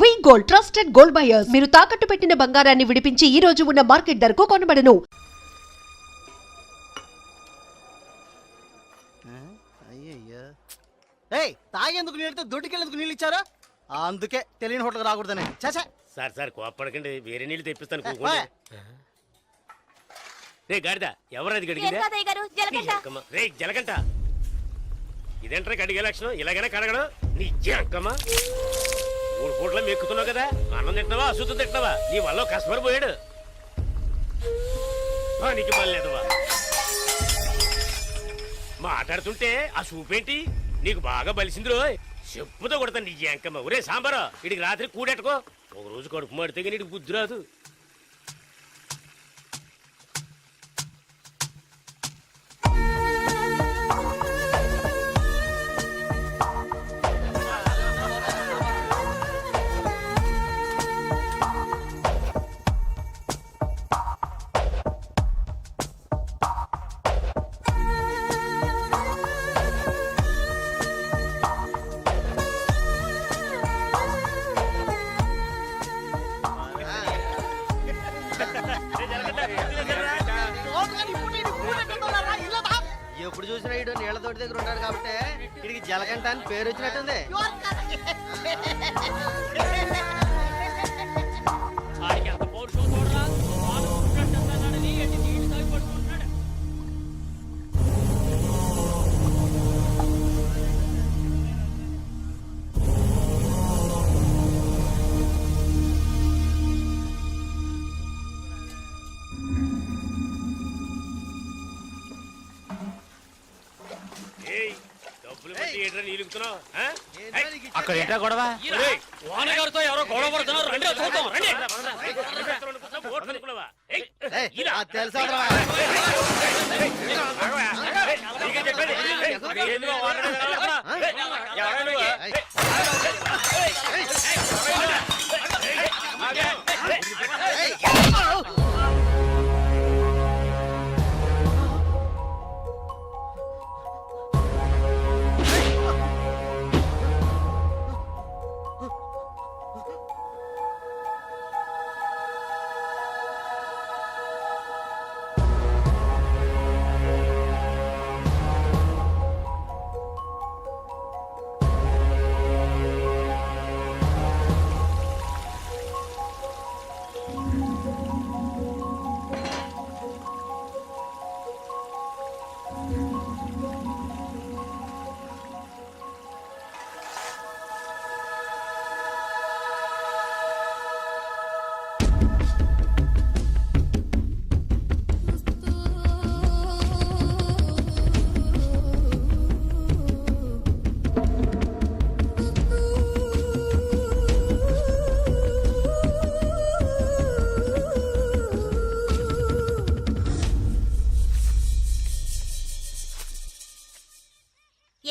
వి gold trusted gold buyers. మీరు తాకట్టు పెట్టిన బంగారాన్ని విడిపించి ఈ రోజు ఉన్న మార్కెట్ ధరకు కొనబడను. అయ్యయ్యో, ఏయ్ తాగేందుకు నీళ్ళతో దొడ్డికెళ్ళేందుకు నీళ్ళు ఇచ్చారు? అందుకే తెలియని హోటల్ రాకూడదని. చాచా సార్ సార్ కోప్పడకండి, వేరే నీళ్ళు తెప్పిస్తాను. రే గాడిద, ఎవరది గడిగిందా? రే జలగంట, ఇదేంట్రా గడిగే లక్షణం? ఇలాగైనా కడగడం నీ జంకమ్మా. 3 పూట్ల మెక్కుతున్నావు కదా, అన్నం తింటున్నావా అశుద్ధం తింటున్నావా? నీ వల్ల కస్టమర్ పోయాడు. నీకు మళ్ళేదవా మాట్లాడుతుంటే ఆ చూపేంటి? నీకు బాగా బలిసింది రోయ్. చెప్పుతో కొడతాను నీ జంకమ్మ. ఒరే సాంబారా, ఇడికి రాత్రి కూడెట్టుకో. ఒక రోజు కడుపు మాడితే నీకు బుద్ధి రాదు. ఎప్పుడు చూసినా ఇడు నీళ్ళ తోటి దగ్గర ఉంటాడు కాబట్టి ఇడికి జలగంట అని పేరు వచ్చినట్టుంది. అక్కడ ఏంటా గొడవ? వానగారితో ఎవరో గొడవ పడుతున్నారు. తెలుసా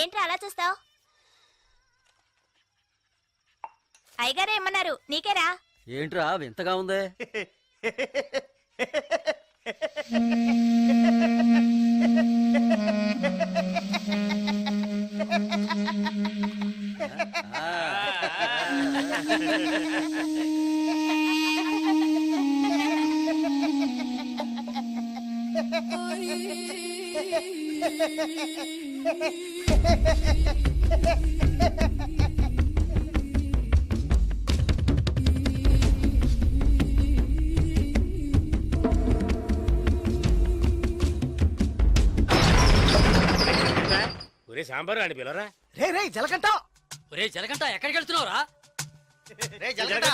ఏంట్రా అలా చూస్తావు? అయ్యగారు ఏమన్నారు? నీకేరా? ఏంట్రా వింతగా ఉంది? ఒరే సాంబారు అని పిలవరా. రే రే జలగంట, ఒరే జలగంట ఎక్కడికి వెళ్తున్నావురా? రే జలగంట.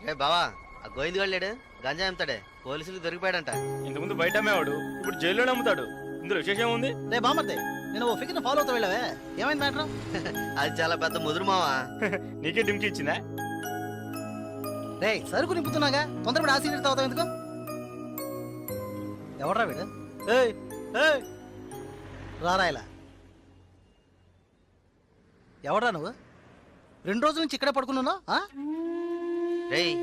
రే బావా ఆ గోవింద్ గారు లేడు గంజా అమ్ముతాడే పోలీసులు దొరికిపోయాడంట. ఇంతకుముందు బయట అమ్మేవాడు ఇప్పుడు జైల్లోనే అమ్ముతాడు. ఇందులో విశేషం ఉంది. రే బామర్దే నేను ఓ ఫిగర్ ఫాలో అవుతా వెళ్ళావే ఏమైంది మ్యాటర్? అది చాలా పెద్ద ముదురు మావా. నీకే డింకి ఇచ్చిందా? రే సరుకు నింపుతున్నాగా తొందరపడి ఆ సీనియర్ తాగుతావు ఎందుకు? ఎవడ్రా వీడు? ఏయ్ ఏయ్ రారా ఇలా. ఎవడ్రా నువ్వు? 2 రోజుల నుంచి ఇక్కడే పడుకున్నావు? రేయ్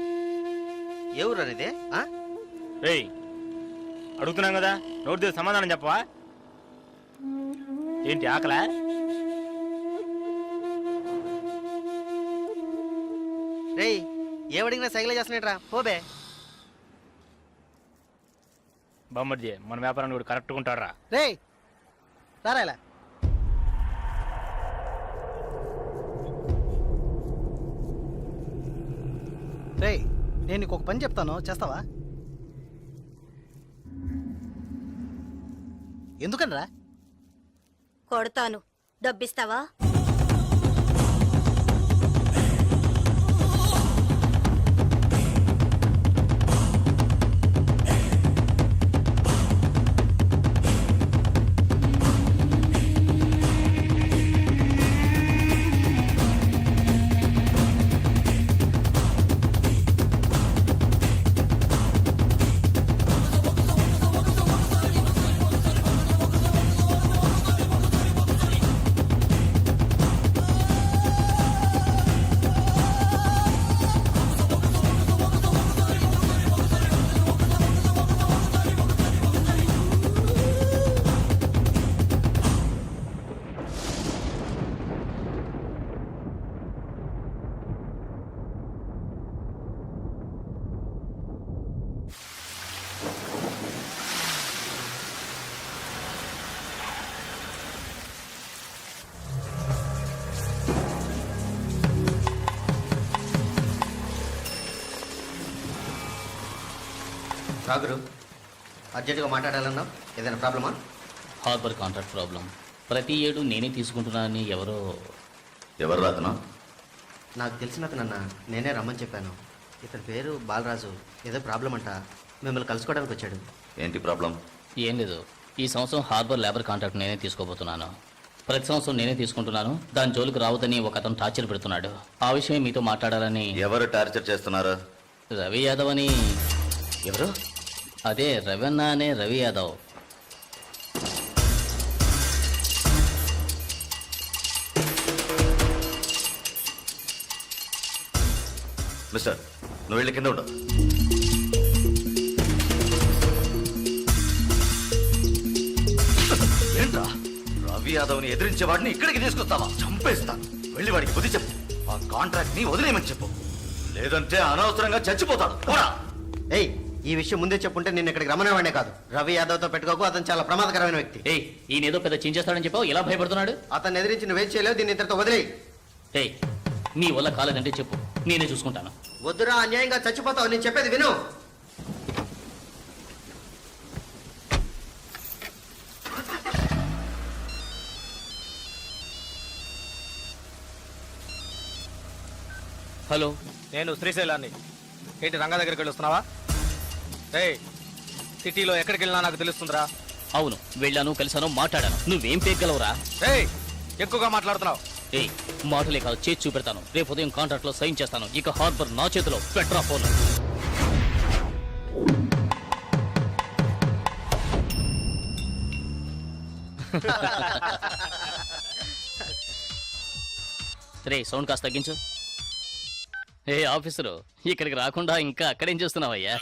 ఎవరు అనేది? రేయ్ అడుగుతున్నాం కదా, నోటి దగ్గర సమాధానం చెప్పవా? ఏంటి ఆకలా? రేయ్ ఏమడిగినా సైకిల్ చేస్తున్నాడ్రా పోబే. బామ్మర్జీ మన వ్యాపారాన్ని కూడా కరెక్ట్గా ఉంటాడు రా. రేయ్ రారా ఇలా. రేయ్ నేను నీకు ఒక పని చెప్తాను చేస్తావా? ఎందుకనరా? కొడతాను, డబ్బిస్తావా? రాగురు అర్జెంటుగా మాట్లాడాలన్నావు, ఏదైనా ప్రాబ్లమా? Harbour contract problem. ప్రతి ఏడు నేనే తీసుకుంటున్నానని ఎవరు రాతనా? నాకు తెలిసిన అతనన్న నేనే రమ్మని చెప్పాను. ఇతని పేరు బాలరాజు. ఏదో ప్రాబ్లం అంట, మిమ్మల్ని కలుసుకోవడానికి వచ్చాడు. ఏంటి ప్రాబ్లం? ఏం లేదు, ఈ సంవత్సరం హార్బర్ లేబర్ కాంట్రాక్ట్ నేనే తీసుకోబోతున్నాను. ప్రతి సంవత్సరం నేనే తీసుకుంటున్నాను. దాని జోలికి రావద్దని ఒక అతను టార్చర్ పెడుతున్నాడు. ఆ విషయం మీతో మాట్లాడాలని. ఎవరు టార్చర్ చేస్తున్నారు? రవి యాదవ్ అని. ఎవరు? అదే రవణ అనే రవి యాదవ్. మిస్టర్ నువ్వు వెళ్ళి కింద ఉండు. ఏంట్రా రవి యాదవ్ని ఎదిరించే వాడిని ఇక్కడికి తీసుకొస్తావా? చంపేస్తాను. వెళ్ళి వాడికి బుద్ధి చెప్పు. ఆ కాంట్రాక్ట్ ని వదిలేయమని చెప్పు, లేదంటే అనవసరంగా చచ్చిపోతాడు. పోరా. ఏయ్ ఈ విషయం ముందే చెప్పుంటే నేను ఇక్కడికి రమ్మనేవాడే కాదు. రవి యాదవ్తో పెట్టుకోకు, అతను చాలా ప్రమాదకరమైన వ్యక్తి. ఏయ్ ఈయన ఏదో పెద్ద చించేస్తాడని చెప్పావు, ఎలా భయపడుతున్నాడు? అతన్ని ఎదిరించి నువ్వేం చేయలేవు, దీన్ని ఇతరుతో వదిలేయి. ఏయ్ నీ వల్ల కాలేదంటే చెప్పు, నేనే చూసుకుంటాను. వద్దురా, అన్యాయంగా చచ్చిపోతావు. నేను చెప్పేది విను. హలో, నేను శ్రీశైలాన్ని. ఏంటి రంగా దగ్గరికి వెళ్ళొస్తున్నావా? ఏయ్ సిటీలో ఎక్కడికి వెళ్ళినా నాకు తెలుస్తుందిరా. అవును వెళ్ళాను, కలిసాను, మాట్లాడాను. నువ్వేం పేగలవురా? ఏయ్ ఎక్కువగా మాట్లాడుతున్నావు. ఏయ్ మాటలే కాదు, చేసి చూపెడతాను. రేపు ఉదయం కాంట్రాక్ట్ లో సైన్ చేస్తాను. ఇక హార్బర్ నా చేతిలో. Petra phone. రే సౌండ్ కాస్త తగ్గించు. ఏ ఆఫీసరు, ఇక్కడికి రాకుండా ఇంకా అక్కడేం చేస్తున్నావయ్యా?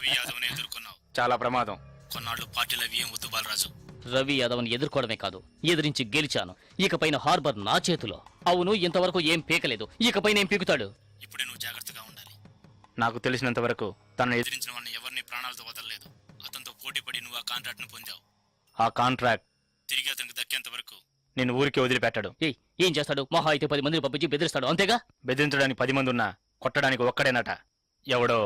చాలా ప్రమాదం. కొన్నాళ్ళు పార్టీలు అవి ఏం వద్దు బాలరాజు. రవి యాదవ్ని ఎదుర్కోవడమే కాదు, ఎదిరించి గెలిచాను. ఇకపైన హార్బర్ నా చేతిలో. అవును, ఇంతవరకు ఏం పీకలేదు, ఇకపైన ఏం పీకుతాడు? ఇప్పుడే నువ్వు జాగ్రత్తగా ఉండాలి. నాకు తెలిసినంత వరకు తనను ఎదిరించిన వాడిని ఎవరిని ప్రాణాలతో వదలలేదు. అతనితో పోటీ పడి నువ్వు ఆ కాంట్రాక్ట్ ను పొందావు. ఆ కాంట్రాక్ట్ తిరిగి అతనికి దక్కేంత వరకు నేను ఊరికి వదిలిపెట్టాడు. ఏం చేస్తాడు? మహా అయితే 10 మందిని పంపించి బెదిరిస్తాడు, అంతేగా? బెదిరించడానికి 10 మంది ఉన్నా కొట్టడానికి ఒక్కడేనట. ఎవడో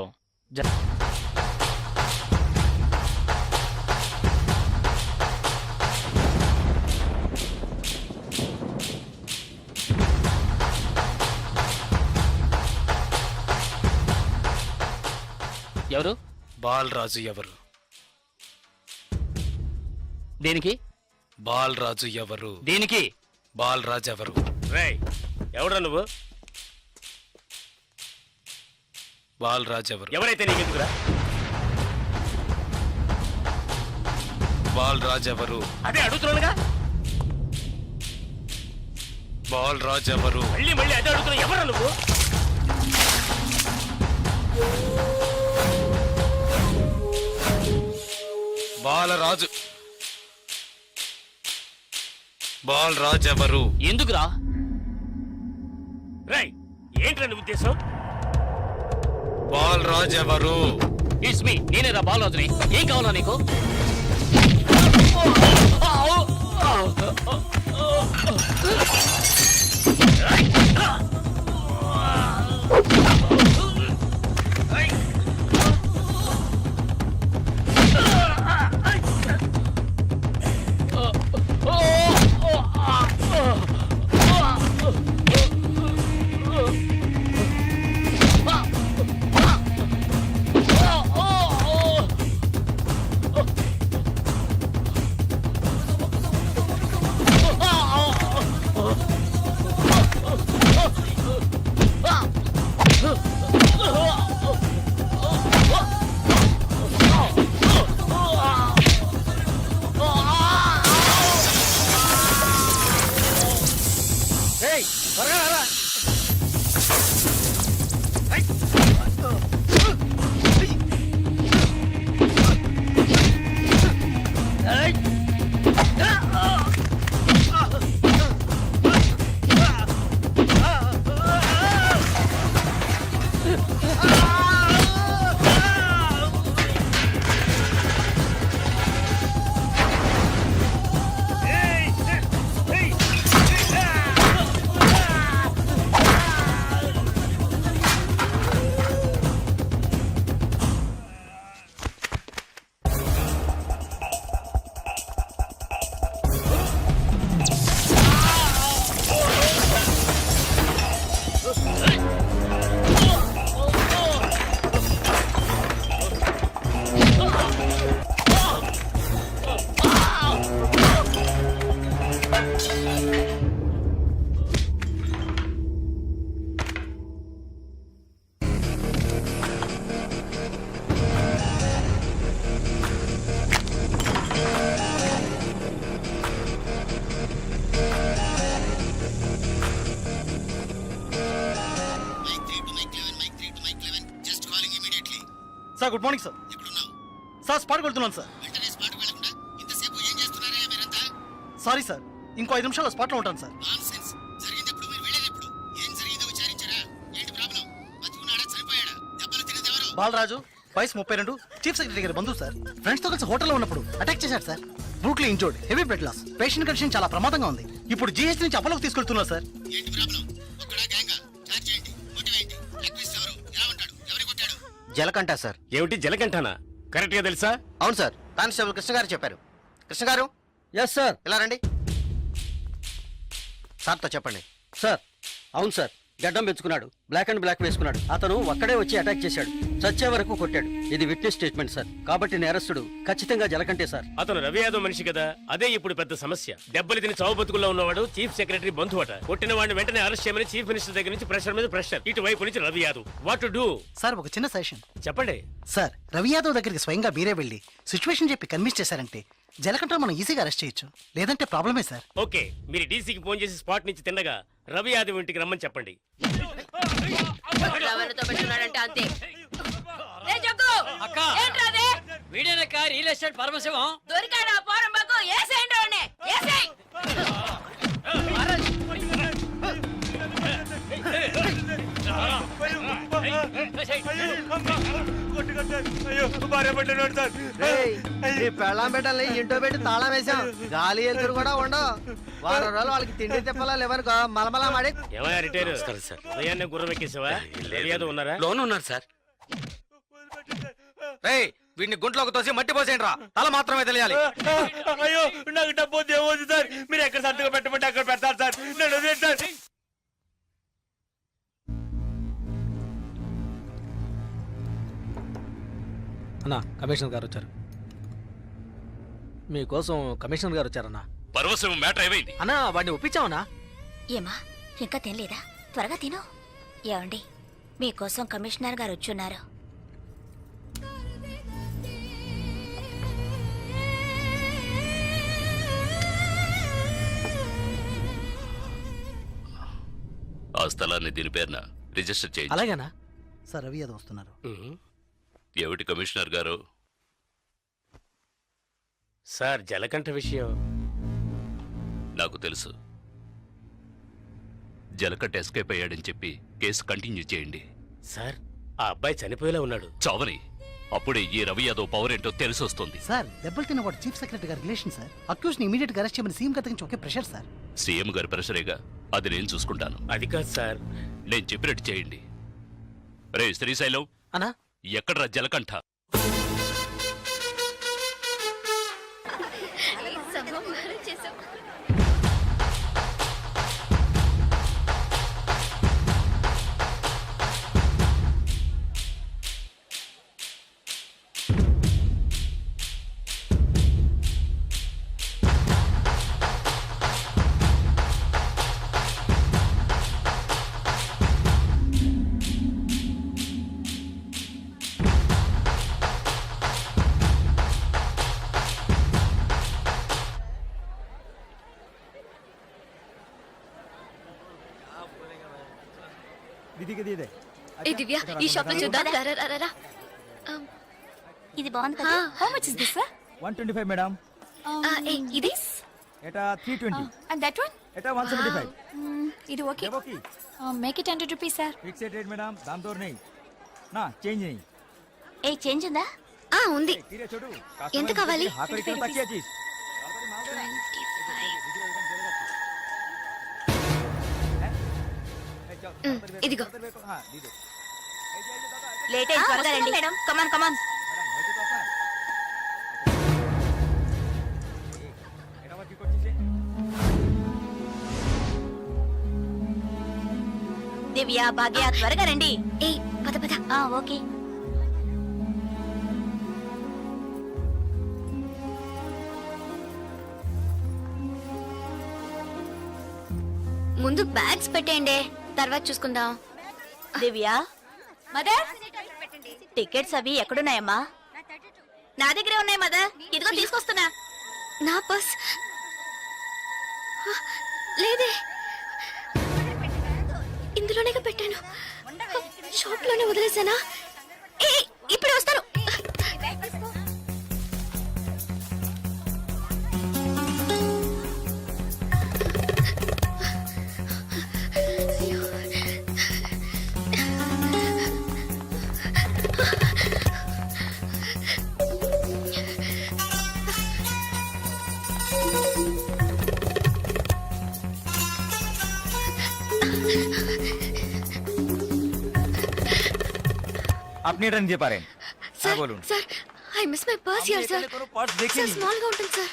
ఎవరు? బాలరాజు ఎవరు? దేనికి? బాలరాజు ఎవరు? దేనికి? బాలరాజు ఎవరు? రేయ్ ఎవడ్రా నువ్వు? బాలరాజు ఎవరు? ఎవరైతే నీకెందుకురా? బాలరాజు ఎవరు? అదే అడుగుతున్నానుగా. బాలరాజు ఎవరు? మళ్ళీ మళ్ళీ అదే అడుగుతున్నా. ఎవరా నువ్వు? బాలరాజు. బాలరాజు ఎవరు? ఎందుకురా? రేయ్ ఏంట్రా నీ ఉద్దేశం? బాలరాజు ఎవరు? ఇట్స్ మీ, నేనేరా బాలరాజుని. ఏం కావాలా నీకు? Sir good morning sir. Sir స్పాట్కి వెళ్తున్నాను సార్. సారీ సార్, ఇంకో 5 నిమిషాల్లో స్పాట్లో ఉంటాను సార్. బాలరాజు వయసు 32, చీఫ్ సెక్రటరీ గారి బంధువు సార్. ఫ్రెండ్స్ తో కలిసి హోటల్లో ఉన్నప్పుడు అటాక్ చేశారు sir. Brutally injured, heavy blood loss. Patient condition చాలా ప్రమాదంగా ఉంది. ఇప్పుడు జీహెచ్ నుంచి అపోలోకి తీసుకెళ్తున్నారు సార్. జలకంట సార్. ఏమిటి జలకంఠానా? కరెక్ట్ గా తెలుసా? అవును సార్, కానిస్టేబుల్ కృష్ణ గారు చెప్పారు. కృష్ణ గారు ఎస్ సార్. ఇలా రండి. సార్తో చెప్పండి. సార్ అవును సార్, గడ్డం పెంచుకున్నాడు, బ్లాక్ అండ్ బ్లాక్ వేసుకున్నాడు. అతను ఒక్కడే వచ్చి అటాక్ చేశాడు, చచ్చే వరకు కొట్టాడు. ఇది విట్నెస్ స్టేట్మెంట్ సార్, కాబట్టి నేరస్తుడు ఖచ్చితంగా జలకంటే సార్. అతను రవి యాదవ్ మనిషి కదా, అదే ఇప్పుడు పెద్ద సమస్య. దెబ్బలు తిని చావు బతుకుల్లో ఉన్నవాడు చీఫ్ సెక్రటరీ బంధువు అట. కొట్టిన వాడిని వెంటనే అరెస్ట్ చేయమని చీఫ్ మినిస్టర్ దగ్గర నుంచి ప్రెషర్ మీద ప్రెషర్. ఇటువైపు నుంచి Ravi Yadav. What to do? Sir ఒక చిన్న సజెషన్ చెప్పండి. సార్, రవి యాదవ్ దగ్గరికి స్వయంగా మీరే వెళ్ళి సిచ్యువేషన్ చెప్పి కన్విన్స్ చేశారంటే జలకంట మనం ఈజీగా అరెస్ట్ చేయొచ్చు. లేదంటే ప్రాబ్లమే సార్. ఓకే, మీరు డీసీకి ఫోన్ చేసి స్పాట్ నుంచి తిన్నగా రవి యాదవ్ ఇంటికి రమ్మని చెప్పండి. అంతే. అక్క వీడేనక్క రియల్ ఎస్టేట్ పరమశివం. దొరికాడా పోరంబాకు? ఏసేయండి వాడిని, ఏసేయ్. పెళ్ళాం పెట్టాలి, ఇంటో పెట్టి తాళం వేసాం. గాలి ఎదురు కూడా ఉండవు. వారం రోజులు వాళ్ళకి తిండి తిప్పలా లేవనుకో మలమలా మాడి. ఏమయ్యా రిటైర్ సార్, ఉదయాన్నే గుర్రం ఎక్కేసావా? రవి యాదవ్ ఉన్నారా? లోన్ ఉన్నారు సార్. రేయ్ వీడిని గుంట్లోకి తోసి మట్టి పోసేయండి రా, తల మాత్రమే తెలియాలి. అయ్యో నాకు డబ్బు ఏమవుతుంది సార్? మీరు ఎక్కడ సంతకం పెట్టమంటే అక్కడ పెడతారు సార్. నేను వదిలేండి సార్. అన్నా కమిషనర్ గారు వచ్చారు. మీకోసం కమిషనర్ గారు వచ్చారన్నా. పరవశం మ్యాటర్ ఏమైంది? అన్నా వాడిని ఒప్పించామన్నా. ఏమా ఇంకా తినలేదా? త్వరగా తిను. ఏమండి మీకోసం కమిషనర్ గారు వచ్చున్నారు. ఆ స్థలాన్ని దీని పేరున రిజిస్టర్ చేయండి. అలాగేనా? సార్ రవి యాదవ్ వస్తున్నారు. ఏమిటి కమిషనర్ గారు? సార్ జలకంఠ విషయం నాకు తెలుసు. జలకట్ ఎస్కేప్ అయ్యాడని చెప్పి కేసు కంటిన్యూ చేయండి. సార్ ఆ అబ్బాయి చనిపోయేలా ఉన్నాడు. చావని అప్పుడే ఈ రవి యాదవ్ పవర్ ఏంటో తెలిసి వస్తుంది. సార్ దెబ్బలు తిన్న వాడు చీఫ్ సెక్రటరీ గారి రిలేషన్ సార్. అక్యూజ్ ని ఇమీడియట్ గా అరెస్ట్ చేయమని సీఎం గారి నుంచి ఒకే ప్రెషర్ సార్. సీఎం గారి ప్రెషరేగా, అది నేను చూసుకుంటాను. అది కాదు సార్. నేను చెప్పినట్టు చేయండి. రే శ్రీశైలం, అన్నా ఎక్కడ్రా జలకంఠ? ఏ దివ్య, ఈ షాప్ లో చూద్దాం. రా. ఇది బాగుంది కదా. How much is this? 125 madam. ఇది এটা 320. అండ్ దట్ వన్ এটা 175. ఇది ఓకే. দেবো কি? Make it 100 rupees sir. Fixed rate madam, দাম দর নেই। না, চেঞ্জ নেই। ఏ చేంజ్ ఉందా? ఉంది. কিরে ছোটু, ఎంత కావాలి? হাত করে কেন তাকিয়ে আছিস? ఇదిగో. হ্যাঁ, দি দে। లేట్ అయింది, త్వరగా రండి మేడం. కమాన్ కమాన్. ম্যাডাম হয়েছে তো আপনার? এটা আবার কি করছিস? దివ్య, భాగ్య త్వరగా రండి. ఏ పద పద. ఓకే. ముందు బ్యాగ్స్ పెట్టేయండి, తర్వాత చూసుకుందాం. దివ్య, మదర్ టికెట్స్ అవి ఎక్కడున్నాయమ్మా? నా దగ్గరే ఉన్నాయి మదర్. ఇదిగో తీసుకొస్తున్నా. నా పర్స్ లేదే. ఇందులోనే పెట్టాను. షాప్ లోనే వదిలేసానా? ఇప్పుడు వస్తాను. আপনি এটা নিতে পারেন। হ্যাঁ বলুন। Sir, I miss my purse here sir. কোনো পার্স দেখিনি। স্যার স্মল గా ఉంటుంది স্যার।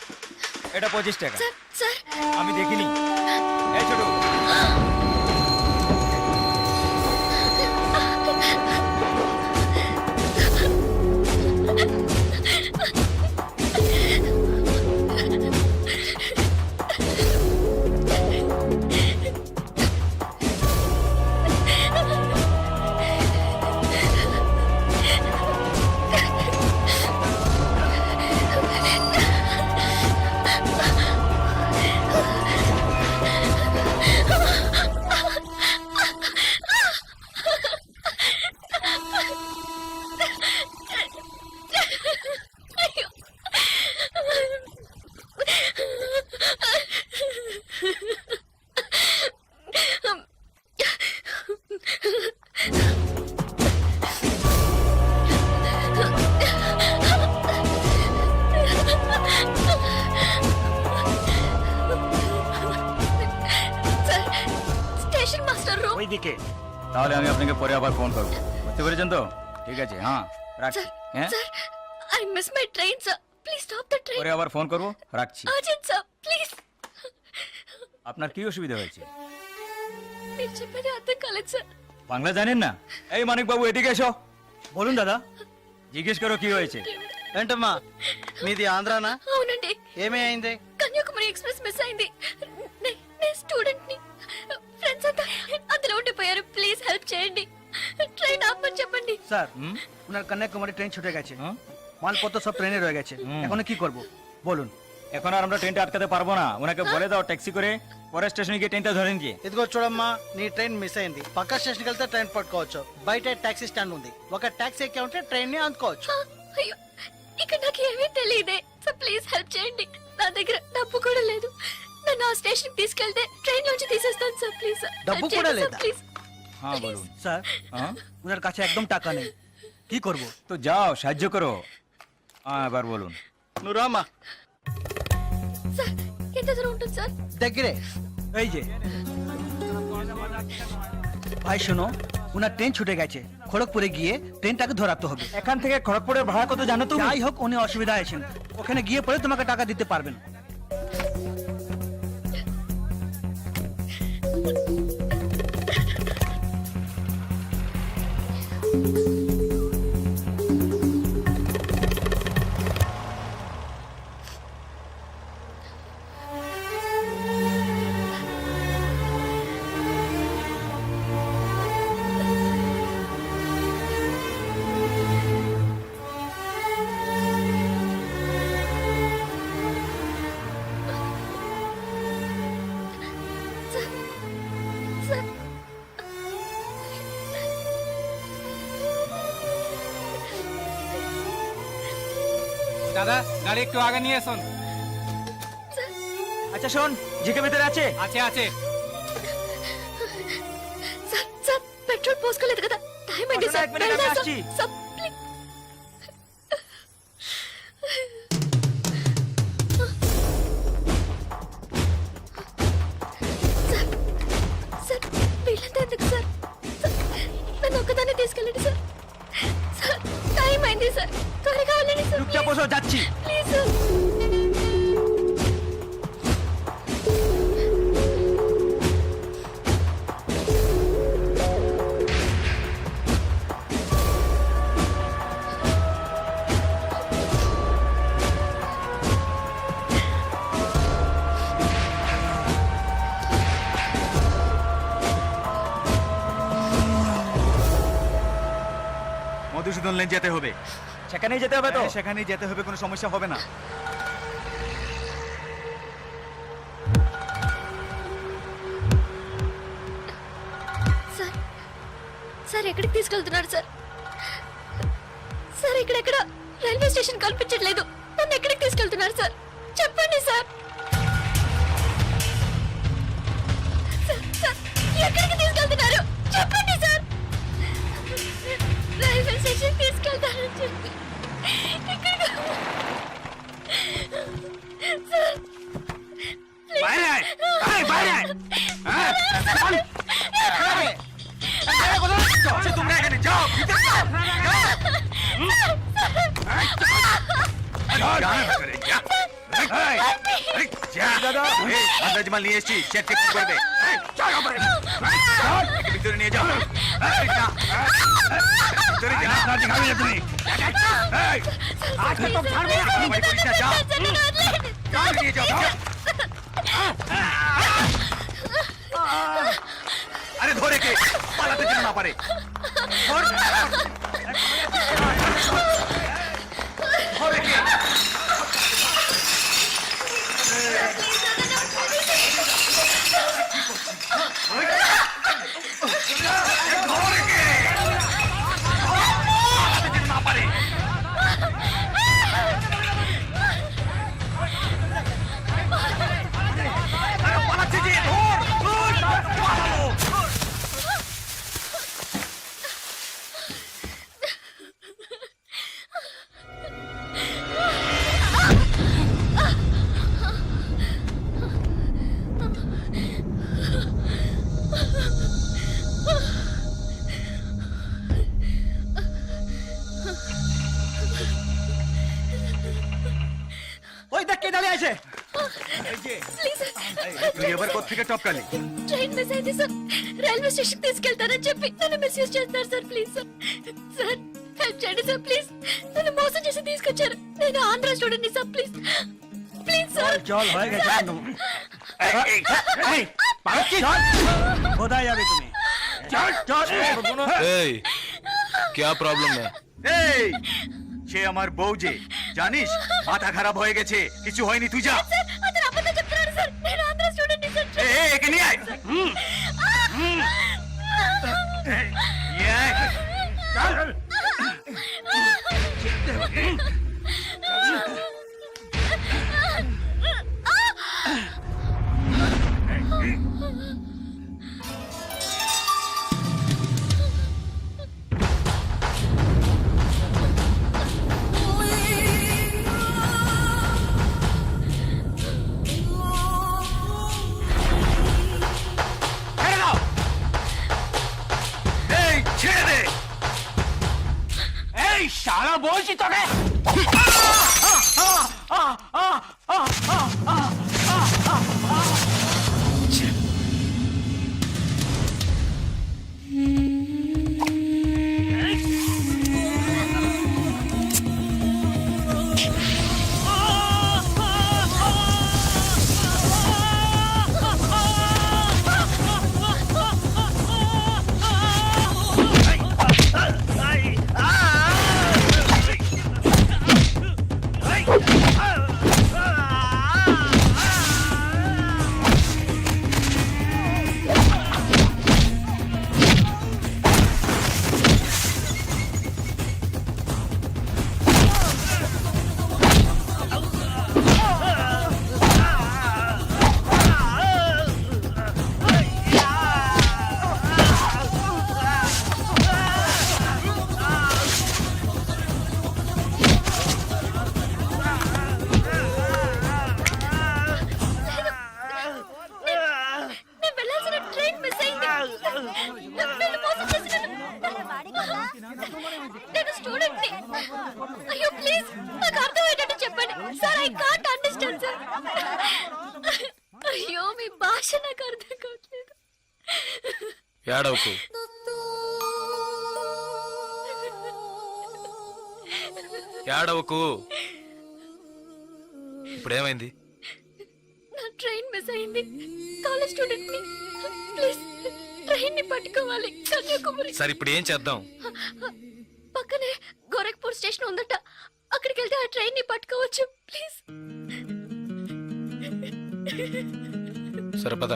এটা 25 টাকা। স্যার স্যার আমি দেখিনি। এই ছোটু, স্টেশন মাস্টার রুম। ওইদিকে। তাহলে আমি আপনাকে পরে আবার ফোন করব। বুঝতে পেরেছেন তো? ঠিক আছে, হ্যাঁ রাখছি। হ্যাঁ sir, I miss my train sir. Please stop the train. পরে আবার ফোন করব, রাখছি। Urgent sir, please. আপনার কি অসুবিধা হয়েছে? మీరు చెప్పేది అర్థం కాలేదు సార్। বাংলা জানেন না? এই মানিক বাবু এদিকে এসো। বলুন দাদা। জিজ্ঞেস করো কি হয়েছে। ఏంటమ్మా మీది ఆంధ్రానా? అవునండి, ఏమైంది? కన్యాకుమారి ఎక్స్ప్రెస్ మిస్ అయింది. నేను స్టూడెంట్ ని, ఫ్రెండ్స్ అంతా అందులో ఉండిపోయారు. প্লিজ হেল্প చేయండి. ট্রেন ఆపమని చెప్పండి. স্যার ওনার কন্যাকুমারী ট্রেন ছুটে গেছে, মালপত্র সব ট্রেনে রয়ে গেছে, এখন কি করব বলুন? এখন আর আমরা ট্রেনটা আটকাতে পারবো না, ওনাকে বলে দাও ট্যাক্সি করে পরের স্টেশনে গিয়ে ট্রেনটা ধরে নিয়ে। ఇదిగో చూడమ్మా, నీ ట్రైన్ మిస్ అయింది. పక్క స్టేషన్కి వెళ్తే ట్రైన్ పట్టుకోవచ్చు. బయట టాక్సీ స్టాండ్ ఉంది, ఒక టాక్సీ ఎక్కి ఉంటే ట్రైన్ ని అందుకోవచ్చు. అయ్యో, ఇక్కడ నాకు ఏమీ తెలియదే. సో ప్లీజ్ హెల్ప్ చేయండి. నా దగ్గర డబ్బు కూడా లేదు. నన్ను ఆ స్టేషన్ తీసుకెళ్తే ట్రైన్ నుంచి తీసేస్తాను సార్. ప్లీజ్ డబ్బు కూడా లేదా? ప్లీజ్ হ্যাঁ বলুন। স্যার ওনার কাছে একদম টাকা নেই, কি করব? তো যাও সাহায্য করো। হ্যাঁ এবার বলুন। నువ్వు రామ్మా, సార్ ఎంత దూరం ఉంటుంది సార్? దగ్గరే। এই যে ভাই শোনো, ওনার ট্রেন ছুটে গেছে, খড়গপুরে গিয়ে ট্রেনটাকে ধরাতে হবে। এখান থেকে খড়গপুরের ভাড়া কত জানো তুমি? যাই হোক, উনি অসুবিধা আছেন, ওখানে গিয়ে পরে তোমাকে টাকা দিতে পারবেন। సార్ দাদা গাড়ি একটু আগে নিয়ে আসুন। আচ্ছা শোন, জিকে ভিতরে আছে? আছে আছে। సార్ సార్ పెట్రోల్ పోసుకోలేదు కదా, టైం అయింది అసలు సార్. এক మినిట్, আমি వెళ్దాం আসছি। సార్. ప్లీజ్. సార్ సార్ వీళ్ళంతా ఎందుకు సార్? సార్, నన్ను ఒక్కదాన్ని తీసుకెళ్ళండి సార్. సార్ టైం అయింది సార్, త్వరగా వెళ్ళండి సార్. চুপচাপ বসো, যাচ্ছি। Please sir. মধুসূদন লেন যেতে হবে। সেখানেই যেতে হবে তো? সেখানেই যেতে হবে, কোনো সমস্যা হবে না। సార్ సార్ ఎక్కడికి తీసుకెళ్తున్నారు సార్? సార్ ఇక్కడెక్కడ రైల్వే స్టేషన్ కనిపించట్లేదు. నన్ను ఎక్కడికి తీసుకెళ్తున్నారు సార్? చెప్పండి సార్. సార్, సార్, ఎక్కడికి తీసుకెళ్తున్నారు? చెప్పండి సార్. రైల్వే స్టేషన్ తీసుకెళ్తారని చెప్పి ఎక్కడికి- సార్ ప్లీజ్. বাইরে আয়, আয়, বাইরে আয়। হ্যাঁ, চল। তোমরা এখানে যাও, ভিতরে যাও, যাও। মাল নিয়ে এসছি, চেক চেক করবে। ভিতরে নিয়ে যাও, ভিতরে যাও, তুমি আজকে তো ছাড়বো না, আমার করিস না, যাও, যাও, নিয়ে যাও, যাও। আরে ধরে কে পালাতে যেন না পারে। ধরে কে? ধরে কে? পালাতে যেন না পারে। পালাচ্ছে যে, ধর, ধর, পালালো। ওই দেখ কে দাঁড়িয়ে আছে। Please sir. তুই এবার কোত্থেকে টপকালি? ట్రైన్ మిస్ అయింది సార్. రైల్వే స్టేషన్ తీసుకెళ్తారని చెప్పి నన్ను మిస్యూజ్ చేస్తారు sir. Please sir. Sir help చేయండి సార్ ప్లీజ్. నన్ను మోసం చేసి తీసుకొచ్చారు. నేను ఆంధ్ర స్టూడెంట్ ని సార్ ప్లీజ్ ప్లీజ్ సార్. क्या प्रॉब्लम है? সে আমার বউ যে জানিস মাথা খারাপ হয়ে গেছে কিছু হয়নি তুই যা సార్ అతను అబద్ధం చెప్తున్నాడు సార్. నేను ఆంధ్ర స్టూడెంట్ ని సార్. একে নিয়ে আয় নিয়ে আয় চল শালা বলছি তোকে నేను వెళ్ళాల్సిన ట్రైన్ మిస్ అయింది. నన్ను మోసం చేసినారు. నేను స్టూడెంట్ ని. అయ్యో ప్లీజ్ నాకు అర్థమయ్యేటట్టు చెప్పండి sir. I can't understand sir. అయ్యో మీ భాష నాకు అర్థం కావట్లేదు. ఏడవకు. ఏడవకు. ఇప్పుడేమైంది? నా ట్రైన్ మిస్ అయింది. కాలేజ్ స్టూడెంట్ ని. ప్లీజ్ ట్రైన్ ని పట్టుకోవాలి కన్యాకుమారి. సరే ఇప్పుడు ఏం చేద్దాం? పక్కనే గోరఖ్పూర్ స్టేషన్ ఉందట. అక్కడికి వెళ్తే ఆ ట్రైన్ ని పట్టుకోవచ్చు ప్లీజ్. సరే పద.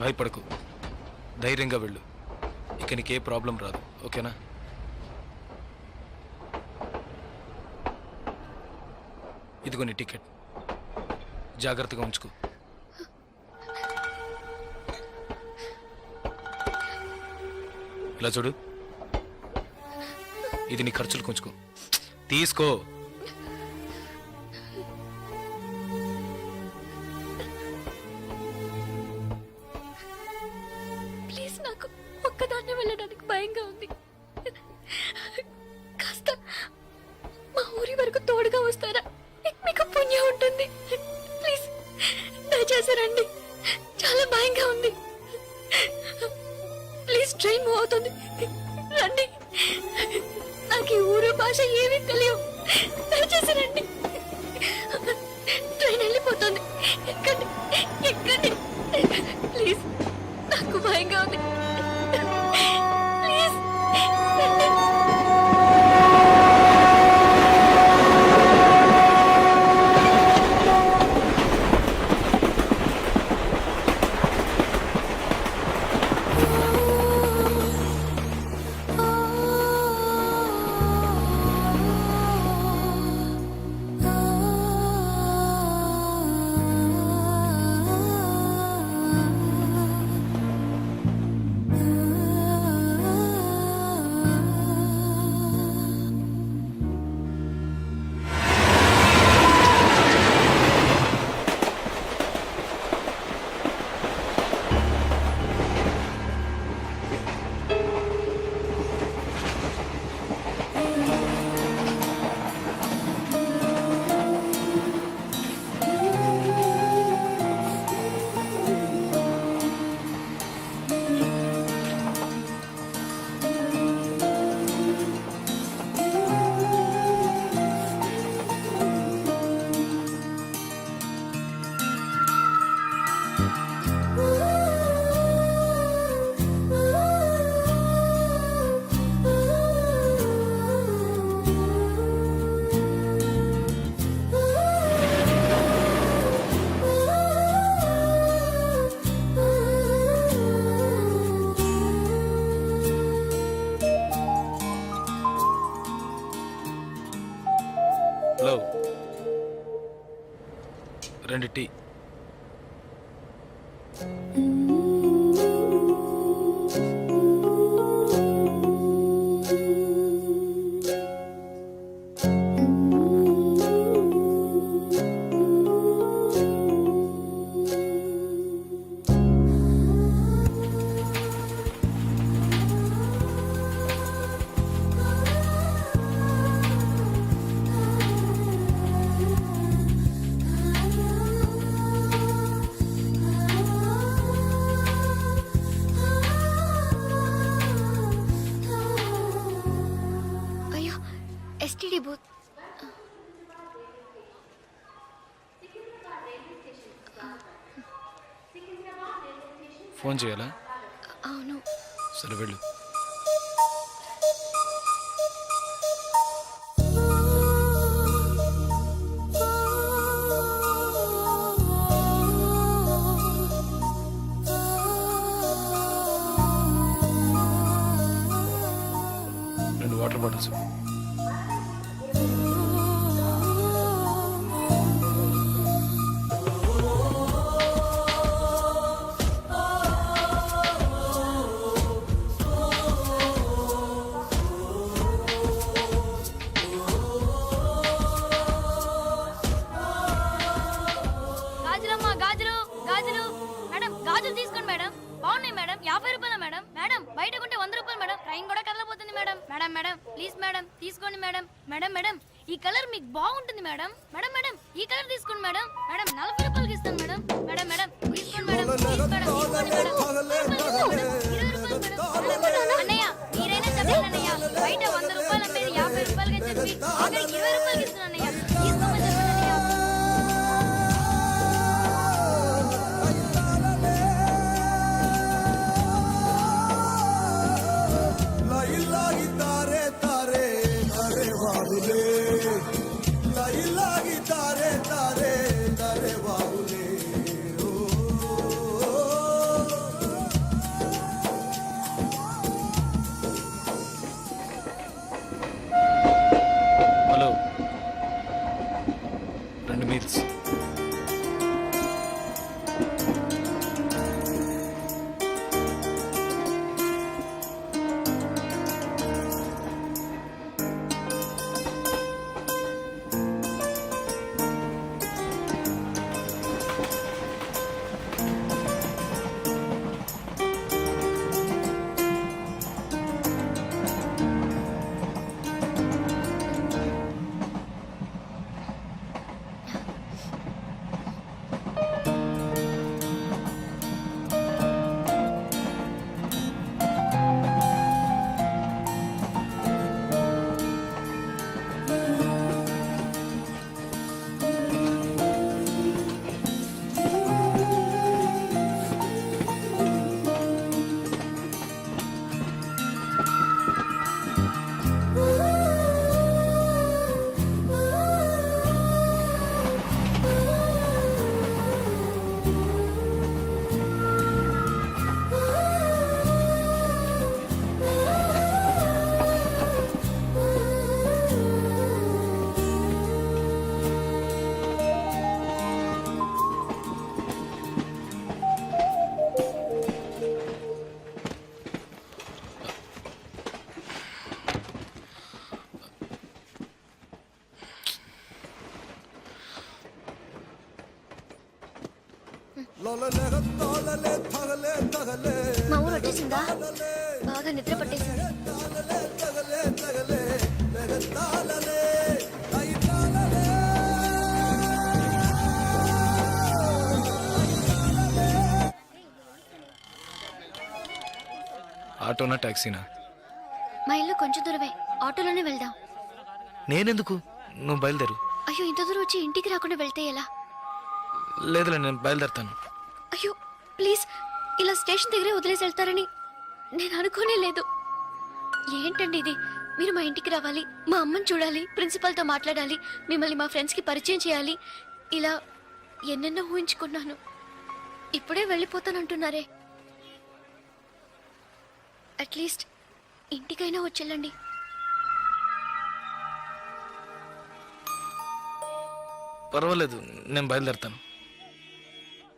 భయపడకు, ధైర్యంగా వెళ్ళు. ఇక నీకే ప్రాబ్లం రాదు, ఓకేనా? ఇదిగో నీ టికెట్, జాగ్రత్తగా ఉంచుకో. ఇలా చూడు, ఇది నీ ఖర్చులు కొంచుకో. తీసుకో. ప్లీజ్ నాకు ఒక్కదాన్నే వెళ్ళడానికి భయంగా ఉంది. కాస్త మా ఊరి వరకు తోడుగా వస్తారా? మీకు పుణ్యం ఉంటుంది. ప్లీజ్ దయచేసి రండి. చాలా భయంగా ఉంది. ప్లీజ్ ట్రైన్ మూవ్ అవుతుంది, రండి. నాకు ఈ ఊరు భాష ఏమీ తెలియవు. దయచేసి రండి. ట్రైన్ వెళ్ళిపోతుంది. ఎక్కండి ఎక్కండి ప్లీజ్. నాకు భయంగా ఉంది. ప్లీజ్ హలో 2 టీ. అయ్యో ఎస్టీడీ బూత్. ఫోన్ చేయాలా? అవును. సరే వెళ్ళు. రెండు వాటర్ బాటిల్స్. గాజులమ్మా గాజులు గాజులు. మేడం గాజులు తీసుకోండి మేడం. బాగున్నాయి మేడం. 50 రూపాయల మేడం. మేడం బయట కొంటే 100 రూపాయలు మేడం. ట్రైన్ కూడా కదలబోతుంది madam. Madam madam please madam తీసుకోండి మేడం. మేడం మేడం ఈ కలర్ మీకు బాగుంటుంది మేడం. మేడం మేడం ఈ కలర్ తీసుకోండి మేడం. మేడం 40 రూపాయలకి ఇస్తాను మేడం. మేడం మేడం తీసుకోండి మేడం. ప్లీజ్ మేడం తీసుకోండి మేడం. 20 రూపాయలు మేడం. అన్నయ్య మీరైనా చెప్పండి అన్నయ్య. బయట 100 రూపాయలు అమ్మేది 50 రూపాయలకి చెప్పి ఆఖరికి 20 రూపాయలకి ఇస్తున్నాను అన్నయ్య. తీసుకోమని చెప్పండి అన్నయ్య. Hello 2 meals. మా ఊరు వచ్చేసిందా? బాగా నిద్ర పట్టేసింది. ఆటోనా టాక్సీనా? మా ఇల్లు కొంచెం దూరమే. ఆటోలోనే వెళ్దాం. నేనెందుకు? నువ్వు బయలుదేరు. అయ్యో ఇంత దూరం వచ్చి ఇంటికి రాకుండా వెళ్తే ఎలా? లేదులే నేను బయలుదేరుతాను. అయ్యో ప్లీజ్ ఇలా స్టేషన్ దగ్గరే వదిలేసి వెళ్తారని నేను అనుకోనే లేదు. ఏంటండి ఇది? మీరు మా ఇంటికి రావాలి, మా అమ్మని చూడాలి, ప్రిన్సిపల్తో మాట్లాడాలి, మిమ్మల్ని మా ఫ్రెండ్స్కి పరిచయం చేయాలి, ఇలా ఎన్నెన్నో ఊహించుకున్నాను. ఇప్పుడే వెళ్ళిపోతానంటున్నారే. అట్లీస్ట్ ఇంటికైనా వచ్చేళ్ళండి. పర్వాలేదు, నేను బయలుదేరుతాను.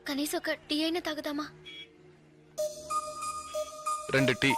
కనీసం ఒక టీ అయినా తాగుదామా? 2 టీ.